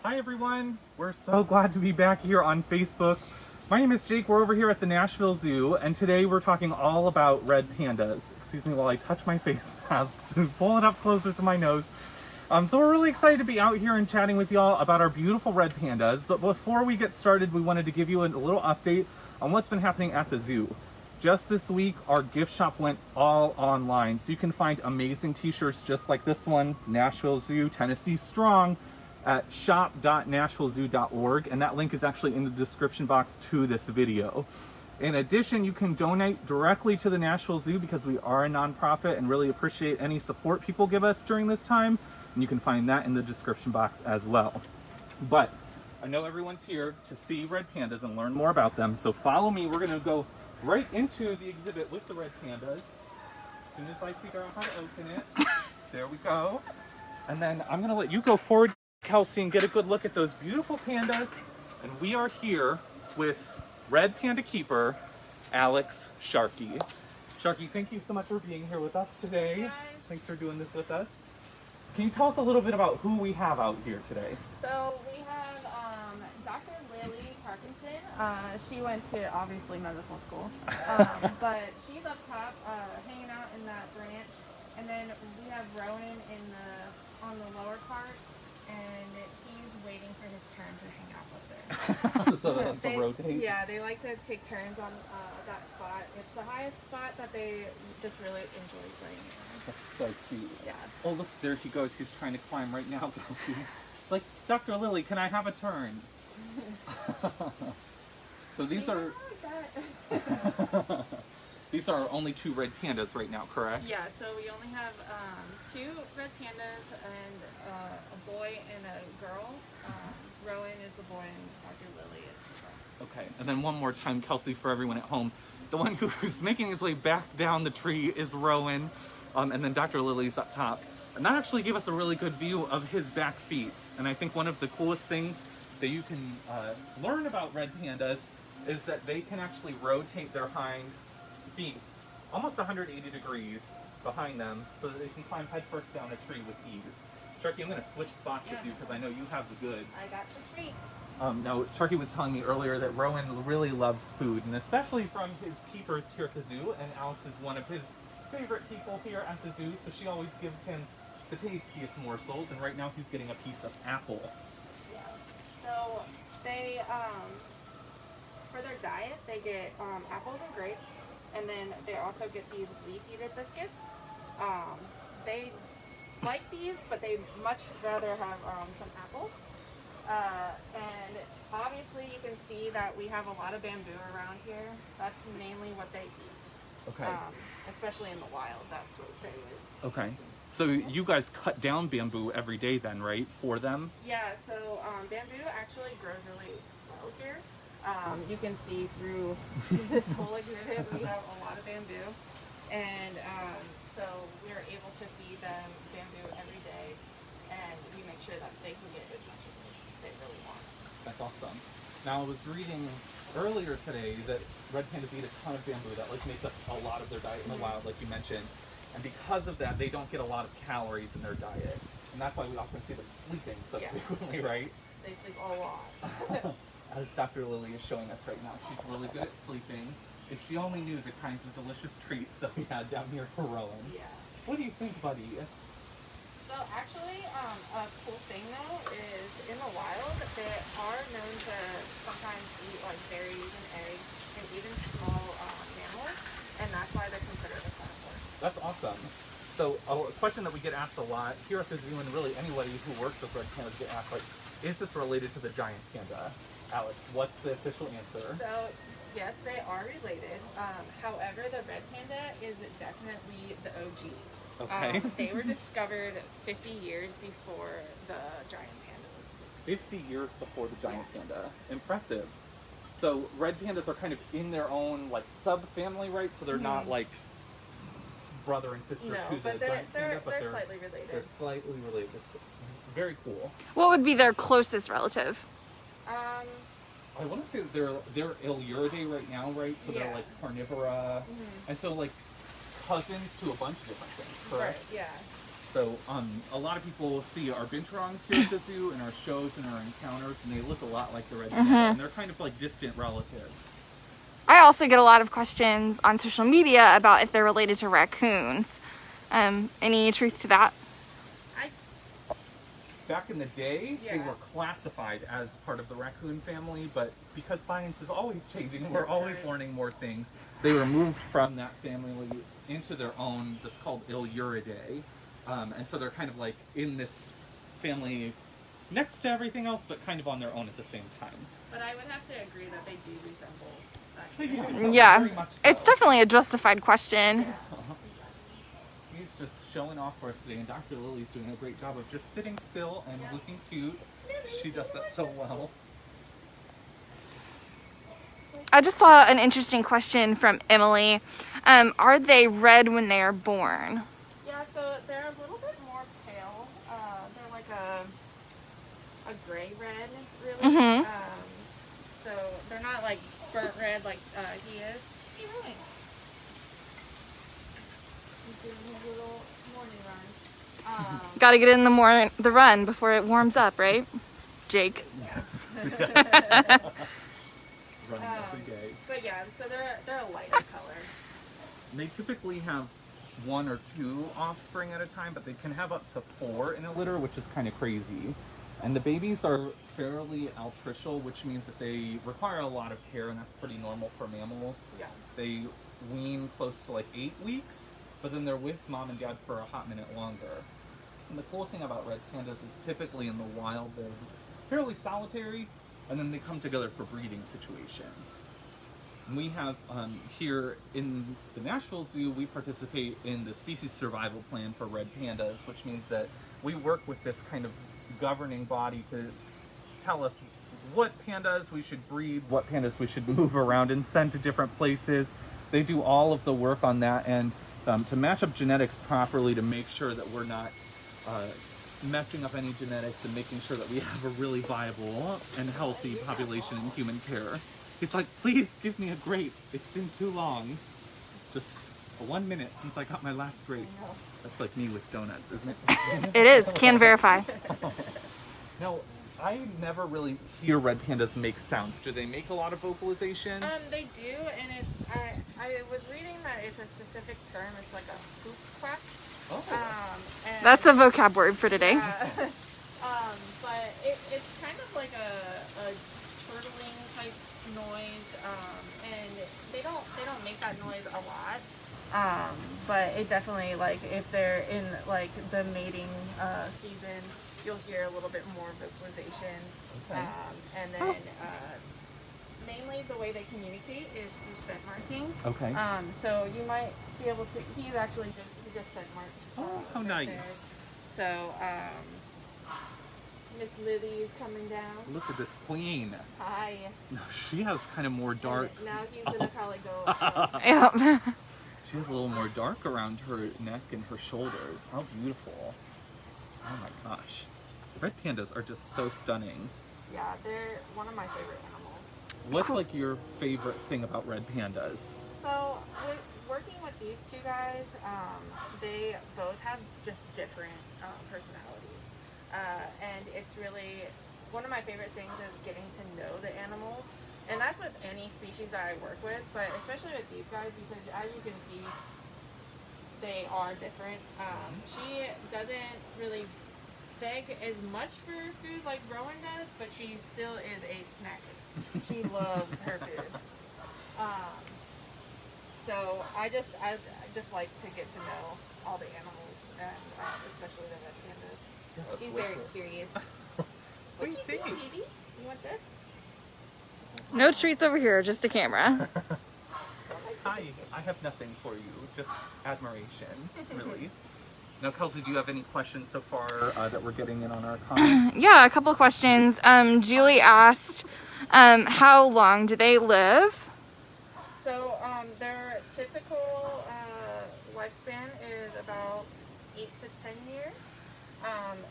Hi everyone, we're so glad to be back here on Facebook. My name is Jake, we're over here at the Nashville Zoo, and today we're talking all about red pandas. Excuse me while I touch my face mask to pull it up closer to my nose. So we're really excited to be out here and chatting with y'all about our beautiful red pandas, but before we get started, we wanted to give you a little update on what's been happening at the zoo. Just this week, our gift shop went all online, so you can find amazing t-shirts just like this one, Nashville Zoo, Tennessee Strong, at shop.nashvillezoo.org, and that link is actually in the description box to this video. In addition, you can donate directly to the Nashville Zoo because we are a nonprofit and really appreciate any support people give us during this time, and you can find that in the description box as well. But I know everyone's here to see red pandas and learn more about them, so follow me. We're going to go right into the exhibit with the red pandas. As soon as I figure out how to open it, there we go. And then I'm going to let you go forward, Kelsey, and get a good look at those beautiful pandas. And we are here with red panda keeper Alex Sharkey. Sharkey, thank you so much for being here with us today. Hi. Thanks for doing this with us. Can you tell us a little bit about who we have out here today? So we have Dr. Lily Parkinson. She went to obviously medical school, but she's up top hanging out in that branch. And then we have Rowan on the lower part, and he's waiting for his turn to hang out with her. So they like to rotate? Yeah, they like to take turns on that spot. It's the highest spot that they just really enjoy playing in. That's so cute. Yeah. Oh, look, there he goes. He's trying to climb right now, Kelsey. It's like, Dr. Lily, can I have a turn? So these are... These are only two red pandas right now, correct? Yeah, so we only have two red pandas and a boy and a girl. Rowan is the boy and Dr. Lily is the girl. Okay, and then one more time, Kelsey, for everyone at home. The one who's making his way back down the tree is Rowan, and then Dr. Lily's up top. And that actually gave us a really good view of his back feet. And I think one of the coolest things that you can learn about red pandas is that they can actually rotate their hind feet almost 180 degrees behind them so that they can climb headfirst down a tree with ease. Sharky, I'm going to switch spots with you because I know you have the goods. I got the treats. Now, Sharky was telling me earlier that Rowan really loves food, and especially from his keepers here at the zoo, and Alex is one of his favorite people here at the zoo, so she always gives him the tastiest morsels, and right now he's getting a piece of apple. Yeah. So they, for their diet, they get apples and grapes, and then they also get these leaf eater biscuits. They like these, but they much rather have some apples. And obviously you can see that we have a lot of bamboo around here. That's mainly what they eat. Okay. Especially in the wild, that's what they would. Okay. So you guys cut down bamboo every day then, right, for them? Yeah, so bamboo actually grows really well here. You can see through this whole exhibit, we have a lot of bamboo. And so we're able to feed them bamboo every day, and we make sure that they can get as much as they really want. That's awesome. Now, I was reading earlier today that red pandas eat a ton of bamboo. That like makes up a lot of their diet in the wild, like you mentioned. And because of that, they don't get a lot of calories in their diet. And that's why we often see them sleeping so frequently, right? They sleep a lot. As Dr. Lily is showing us right now, she's really good at sleeping. If she only knew the kinds of delicious treats that we had down here for Rowan. Yeah. What do you think, buddy? So actually, a cool thing though is in the wild, they are known to sometimes eat like berries and eggs and even small mammals, and that's why they're considered a carnivore. That's awesome. So a question that we get asked a lot here at the zoo, and really anybody who works with red pandas get asked, like, is this related to the giant panda? Alex, what's the official answer? So yes, they are related. However, the red panda is definitely the OG. Okay. They were discovered 50 years before the giant panda was discovered. 50 years before the giant panda. Impressive. So red pandas are kind of in their own like subfamily, right? So they're not like brother and sister to the giant panda, but they're slightly related. They're slightly related. It's very cool. What would be their closest relative? I want to say that they're Iluridae right now, right? So they're like carnivora, and so like cousins to a bunch of different things, correct? Right, yeah. So a lot of people will see our binturongs here at the zoo and our shows and our encounters, and they look a lot like the red panda, and they're kind of like distant relatives. I also get a lot of questions on social media about if they're related to raccoons. Any truth to that? Back in the day, they Yeah. were classified as part of the raccoon family, but because science is always changing, we're always learning more things. They were moved from that family into their own, that's called Iluridae. And so they're kind of like in this family next to everything else, but kind of on their own at the same time. But I would have to agree that they do resemble that. Yeah, very much so. it's definitely a justified question. He's just showing off for us today, and Dr. Lily's doing a great job of just sitting still and looking cute. She does that so well. I just saw an interesting question from Emily. Are they red when they are born? Yeah, so they're a little bit more pale. They're like a gray red, really. Mhm. So they're not like burnt red like he is. Hey, Ryan. He's doing his little morning run. Got to get in the run before it warms up, right, Jake? Yes. Running every day. But yeah, so they're a lighter color. They typically have 1 or 2 offspring at a time, but they can have up to 4 in a litter, which is kind of crazy. And the babies are fairly altricial, which means that they require a lot of care, and that's pretty normal for mammals. Yeah. They wean close to like 8 weeks, but then they're with mom and dad for a hot minute longer. And the cool thing about red pandas is typically in the wild they're fairly solitary, and then they come together for breeding situations. And we have here in the Nashville Zoo, we participate in the species survival plan for red pandas, which means that we work with this kind of governing body to tell us what pandas we should breed, what pandas we should move around and send to different places. They do all of the work on that, and to match up genetics properly to make sure that we're not messing up any genetics and making sure that we have a really viable and healthy population in human care. He's like, please give me a grape. It's been too long. Just 1 minute since I got my last grape. That's like me with donuts, isn't it? It is. Can verify. Now, I never really hear red pandas make sounds. Do they make a lot of vocalizations? They do, and I was reading that it's a specific term. It's like a poop quack. Oh. And That's a vocab word for today. but it's kind of like a chortling type noise, and they don't make that noise a lot. But it definitely, like, if they're in like the mating season, you'll hear a little bit more vocalization. Okay. And then mainly the way they communicate is through scent marking. Okay. So you might be able to. He's actually just scent marked. Oh, how right nice. there. So Miss Lily's coming down. Look at this queen. Hi. No, she has kind of more dark. And now he's gonna probably go. Yep. She has a little more dark around her neck and her shoulders. How beautiful. Oh my gosh. Red pandas are just so stunning. Yeah, they're one of my favorite animals. What's like your favorite thing about red pandas? So, working with these two guys, they both have just different personalities. And it's really, one of my favorite things is getting to know the animals. And that's with any species that I work with, but especially with these guys, because as you can see, they are different. She doesn't really beg as much for food like Rowan does, but she still is a snacker. She loves her food. So I just like to get to know all the animals, and especially the red pandas. Yeah, let's She's wait very for- curious. What What do you you think, think? baby? You want this? No treats over here, just a camera. Hi, I have nothing for you, just admiration, really. Now, Kelsey, do you have any questions so far that we're getting in on our comments? Yeah, a couple of questions. Julie asked, how long do they live? So their typical lifespan is about 8 to 10 years.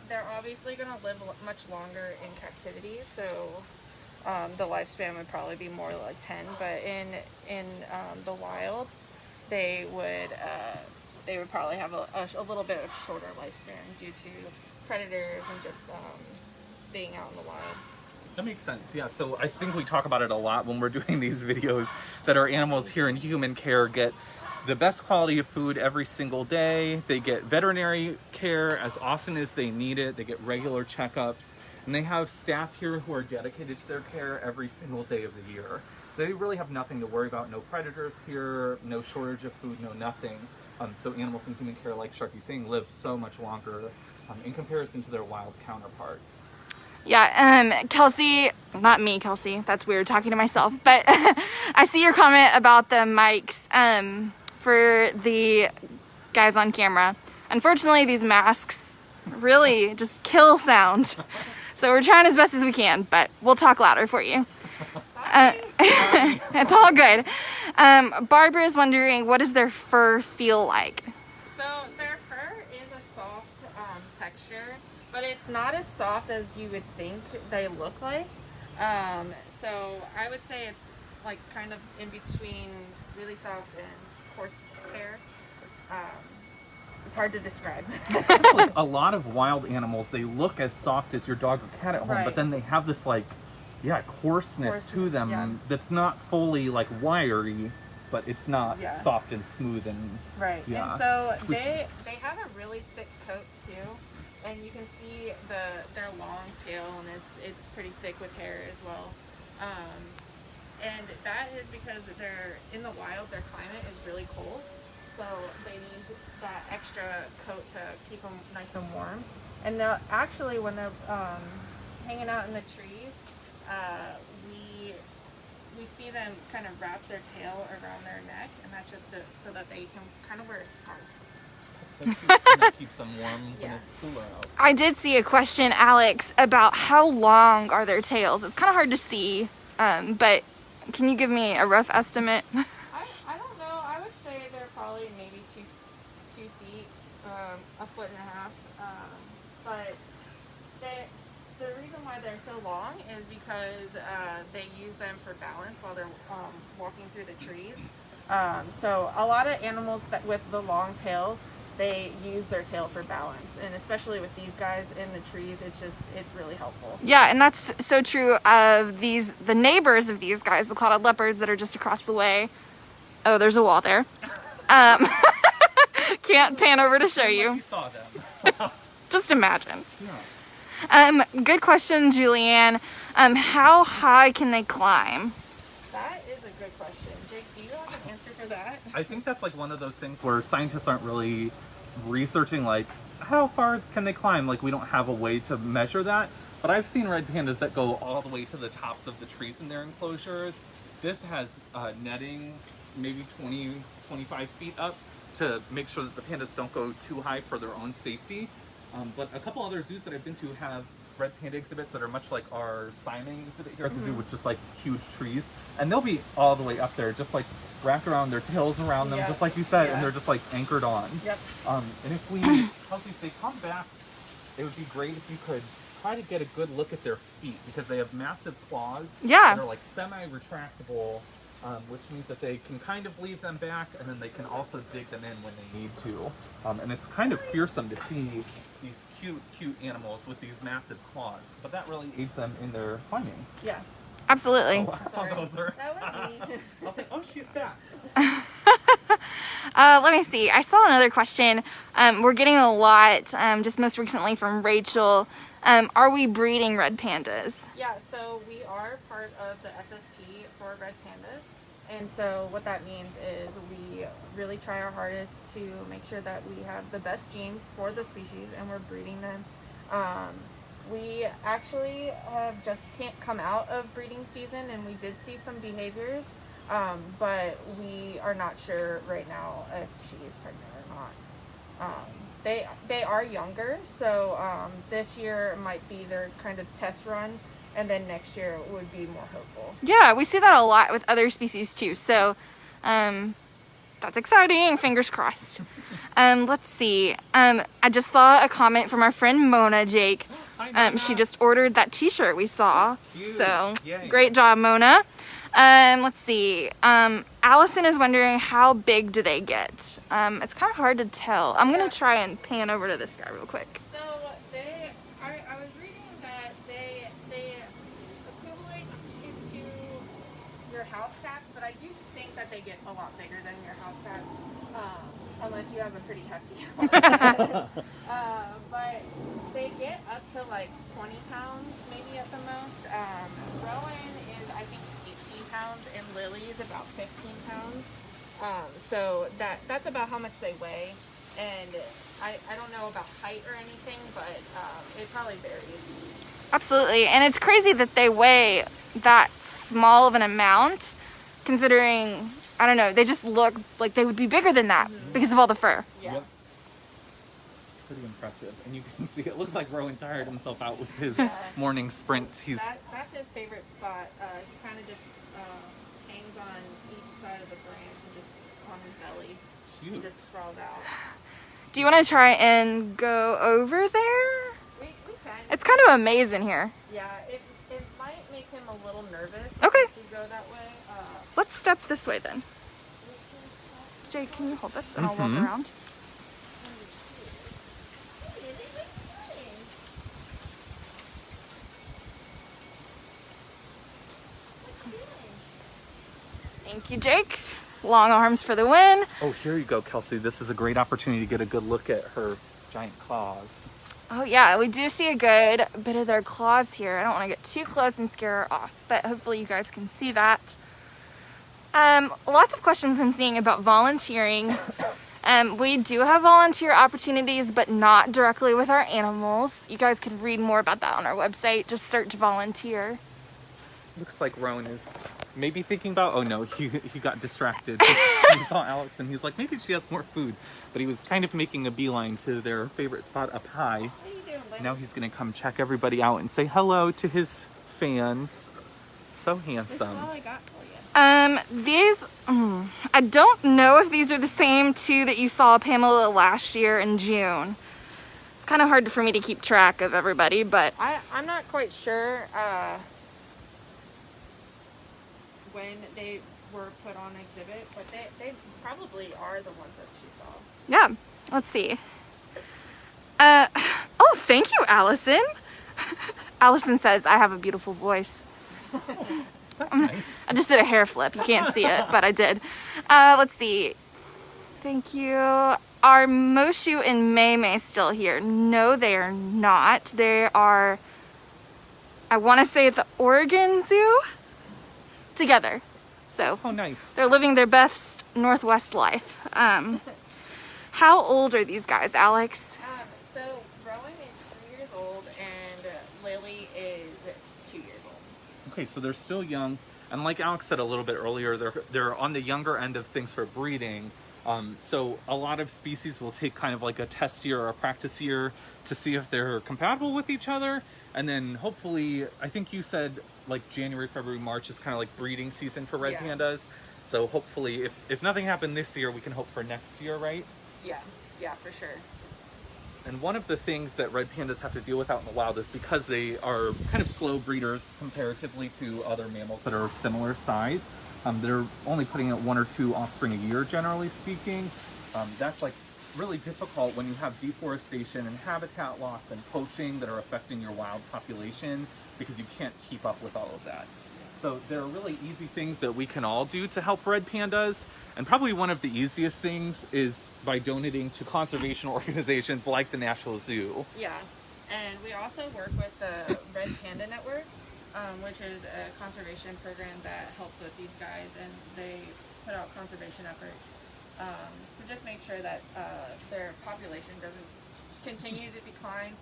They're obviously going to live much longer in captivity, so the lifespan would probably be more like 10. But in the wild, they would they would probably have a little bit of shorter lifespan due to predators and just being out in the wild. That makes sense, yeah. So I think we talk about it a lot when we're doing these videos, that our animals here in human care get the best quality of food every single day. They get veterinary care as often as they need it. They get regular checkups. And they have staff here who are dedicated to their care every single day of the year. So they really have nothing to worry about. No predators here, no shortage of food, no nothing. So animals in human care, like Sharky's saying, live so much longer in comparison to their wild counterparts. Yeah, Kelsey, not me, Kelsey, that's weird talking to myself, but I see your comment about the mics for the guys on camera. Unfortunately, these masks really just kill sound. So we're trying as best as we can, but we'll talk louder for you. It's all good. Barbara's wondering, what does their fur feel like? So their fur is a soft texture, but it's not as soft as you would think they look like. So I would say it's like kind of in between really soft and coarse hair. It's hard to describe. Like a lot of wild animals, they look as soft as your dog or cat at home, Right. but then they have this like, coarseness to them yeah. that's not fully like wiry, but it's not Yeah. soft and smooth and Right. Yeah. And so Squishy. they have a really thick coat too, and you can see their long tail, and it's pretty thick with hair as well. And that is because they're in the wild. Their climate is really cold, so they need that extra coat to keep them nice and warm. And actually, when they're hanging out in the trees, we see them kind of wrap their tail around their neck, and that's just so that they can kind of wear a scarf. That's so cute. And that keeps them warm when Yeah. it's cooler out. I did see a question, Alex, about how long are their tails. It's kind of hard to see, but can you give me a rough estimate? I don't know. I would say they're probably maybe 2 feet, a foot and a half. But the reason why they're so long is because they use them for balance while they're walking through the trees. So a lot of animals with the long tails, they use their tail for balance, and especially with these guys in the trees, it's really helpful. Yeah, and that's so true of the neighbors of these guys, the clouded leopards that are just across the way. Oh, there's a wall there. Can't pan over to show You you. saw them. Just imagine. Yeah. Good question, Julianne. How high can they climb? That is a good question. Jake, do you have an answer for that? I think that's like one of those things where scientists aren't really researching like how far can they climb. Like we don't have a way to measure that. But I've seen red pandas that go all the way to the tops of the trees in their enclosures. This has netting maybe 20, 25 feet up to make sure that the pandas don't go too high for their own safety. But a couple other zoos that I've been to have red panda exhibits that are much like our signing exhibit here at the zoo with just like huge trees. And they'll be all the way up there, just like wrapped around, their tails around them, Yeah. just like you said, Yeah. and they're just like anchored on. Yep. And if if they come back, it would be great if you could try to get a good look at their feet, because they have massive claws Yeah. that are like semi-retractable, which means that they can kind of leave them back, and then they can also dig them in when they need to. And it's kind of fearsome to see these cute animals with these massive claws, but that really aids them in their climbing. Yeah. Absolutely. Oh, Sorry. those are... That was me. I was like, oh, she's back. Let me see. I saw another question. We're getting a lot, just most recently from Rachel. Are we breeding red pandas? Yeah, so we are part of the SSP for red pandas. And so what that means is we really try our hardest to make sure that we have the best genes for the species and we're breeding them. We actually have just can't come out of breeding season, and we did see some behaviors, but we are not sure right now if she is pregnant or not. They are younger, so this year might be their kind of test run, and then next year would be more hopeful. Yeah, we see that a lot with other species too. So that's exciting. Fingers crossed. Let's see. I just saw a comment from our friend Mona, Jake. Hi, Mona. She just ordered that t-shirt we saw. Cute. So Yay. great job, Mona. Let's see. Allison is wondering how big do they get? It's kind of hard to tell. I'm gonna try and pan over to this guy real quick. So I was reading that they accumulate into your house cats, but I do think that they get a lot bigger than your house cats, unless you have a pretty hefty house cat. But they get up to like 20 pounds, maybe at the most. Rowan is, I think, 18 pounds, and Lily is about 15 pounds. So that's about how much they weigh. And I don't know about height or anything, but it probably varies. Absolutely, and it's crazy that they weigh that small of an amount, considering, I don't know, they just look like they would be bigger than that because of all the fur. Yeah. Yep. Pretty impressive. And you can see it looks like Rowan tired himself out with his morning sprints. That's his favorite spot. He kind of just hangs on each side of the branch and just on his belly. Cute. He just sprawls out. Do you want to try and go over there? We can. It's kind of amazing here. Yeah, it might make him a little nervous. Okay. If you go that way. Let's step this way then. Jay, can you hold this and I'll walk around? Thank you, Jake. Long arms for the win. Oh, here you go, Kelsey. This is a great opportunity to get a good look at her giant claws. Oh yeah, we do see a good bit of their claws here. I don't want to get too close and scare her off, but hopefully you guys can see that. Lots of questions I'm seeing about volunteering. We do have volunteer opportunities, but not directly with our animals. You guys can read more about that on our website. Just search volunteer. Looks like Rowan is maybe thinking about, oh no, he got distracted. He saw Alex and he's like, maybe she has more food. But he was kind of making a beeline to their favorite spot up high. What are you doing, buddy? Now he's gonna come check everybody out and say hello to his fans. So This handsome. is all I got for you. These, I don't know if these are the same two that you saw Pamela last year in June. It's kind of hard for me to keep track of everybody, but I'm not quite sure when they were put on exhibit, but they probably are the ones that she saw. yeah, let's see. Oh, thank you, Allison. Allison says I have a beautiful voice. That's nice. I just did a hair flip. You can't see it, but I did. Let's see. Thank you. Are Moshu and May May still here? No, they are not. They are, I want to say, at the Oregon Zoo together. So Oh, nice. they're living their best Northwest life. How old are these guys, Alex? So Rowan is 3 years old and Lily is 2 years old. Okay, so they're still young, and like Alex said a little bit earlier, they're on the younger end of things for breeding. So a lot of species will take kind of like a test year or a practice year to see if they're compatible with each other, and then hopefully, I think you said like January, February, March is kind of like breeding season for red pandas. So hopefully, if nothing happened this year, we can hope for next year, right? Yeah, for sure. And one of the things that red pandas have to deal with out in the wild is because they are kind of slow breeders comparatively to other mammals that are similar size. They're only putting out 1 or 2 offspring a year, generally speaking. That's like really difficult when you have deforestation and habitat loss and poaching that are affecting your wild population because you can't keep up with all of that. So there are really easy things that we can all do to help red pandas. And probably one of the easiest things is by donating to conservation organizations like the Nashville Zoo. Yeah, and we also work with the Red Panda Network, which is a conservation program that helps with these guys, and they put out conservation efforts to just make sure that their population doesn't continue to decline.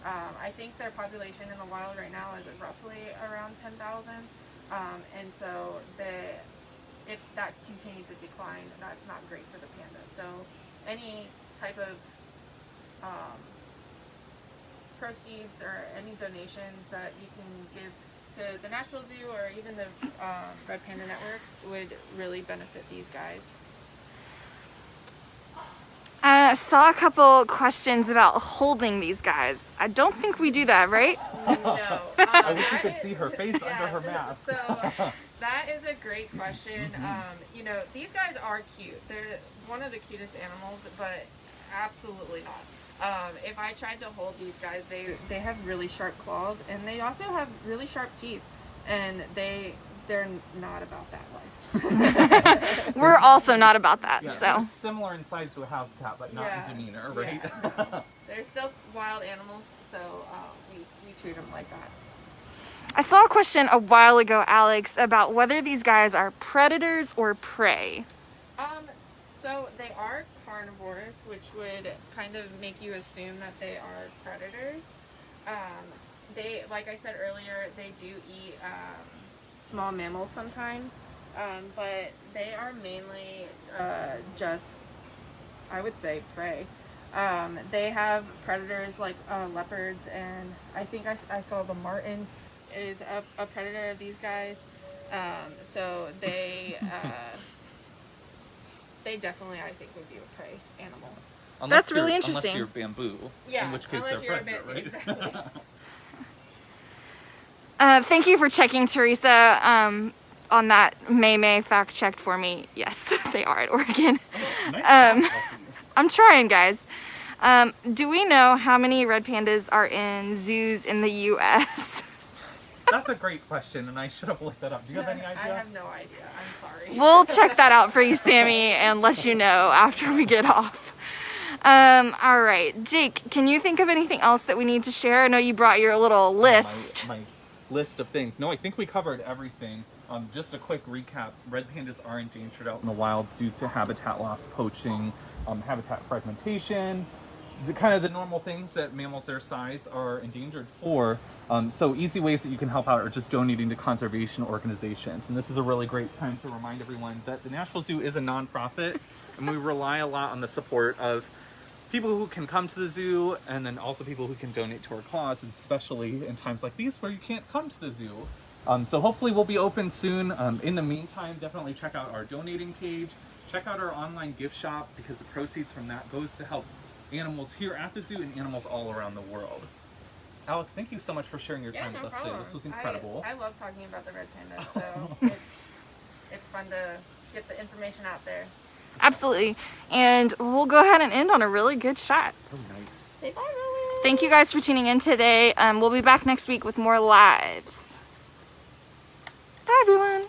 I think their population in the wild right now is roughly around 10,000. And so if that continues to decline, that's not great for the panda. So any type of proceeds or any donations that you can give to the Nashville Zoo or even the Red Panda Network would really benefit these guys. Saw a couple questions about holding these guys. I don't think we do that, right? No. I wish you could see her face under her mask. So that is a great question. You know, these guys are cute. They're one of the cutest animals, but absolutely not. If I tried to hold these guys, they have really sharp claws, and they also have really sharp teeth, and they're not about that life. We're also not about that, Yeah, so. they're similar in size to a house cat, but not Yeah, in demeanor, right? yeah. They're still wild animals, so we treat them like that. I saw a question a while ago, Alex, about whether these guys are predators or prey. So they are carnivores, which would kind of make you assume that they are predators. They, like I said earlier, they do eat small mammals sometimes, but they are mainly just, I would say, prey. They have predators like leopards, and I think I saw the marten is a predator of these guys. So they definitely, I think, would be a prey animal. That's really interesting. Unless you're bamboo. Yeah, in which case unless they're you're a predator, right? Exactly. Thank you for checking, Teresa, on that. May fact checked for me. Yes, they are at Oregon. Nice. I'm trying, guys. Do we know how many red pandas are in zoos in the U.S.? That's a great question, and I should have looked that up. Do you have any idea? I have no idea. I'm sorry. We'll check that out for you, Sammy, and let you know after we get off. All right, Jake, can you think of anything else that we need to share? I know you brought your little list. My list of things. No, I think we covered everything. Just a quick recap. Red pandas are endangered out in the wild due to habitat loss, poaching, habitat fragmentation, the normal things that mammals their size are endangered for. So easy ways that you can help out are just donating to conservation organizations. And this is a really great time to remind everyone that the Nashville Zoo is a nonprofit, and we rely a lot on the support of people who can come to the zoo, and then also people who can donate to our cause, especially in times like these where you can't come to the zoo. So hopefully we'll be open soon. In the meantime, definitely check out our donating page. Check out our online gift shop, because the proceeds from that goes to help animals here at the zoo and animals all around the world. Alex, thank you so much for sharing your time no with us problem. today. This was incredible. I love talking about the red pandas, so it's fun to get the information out there. Absolutely. And we'll go ahead and end on a really good shot. Oh, nice. Say bye, Lily. Thank you guys for tuning in today. We'll be back next week with more lives. Bye, everyone.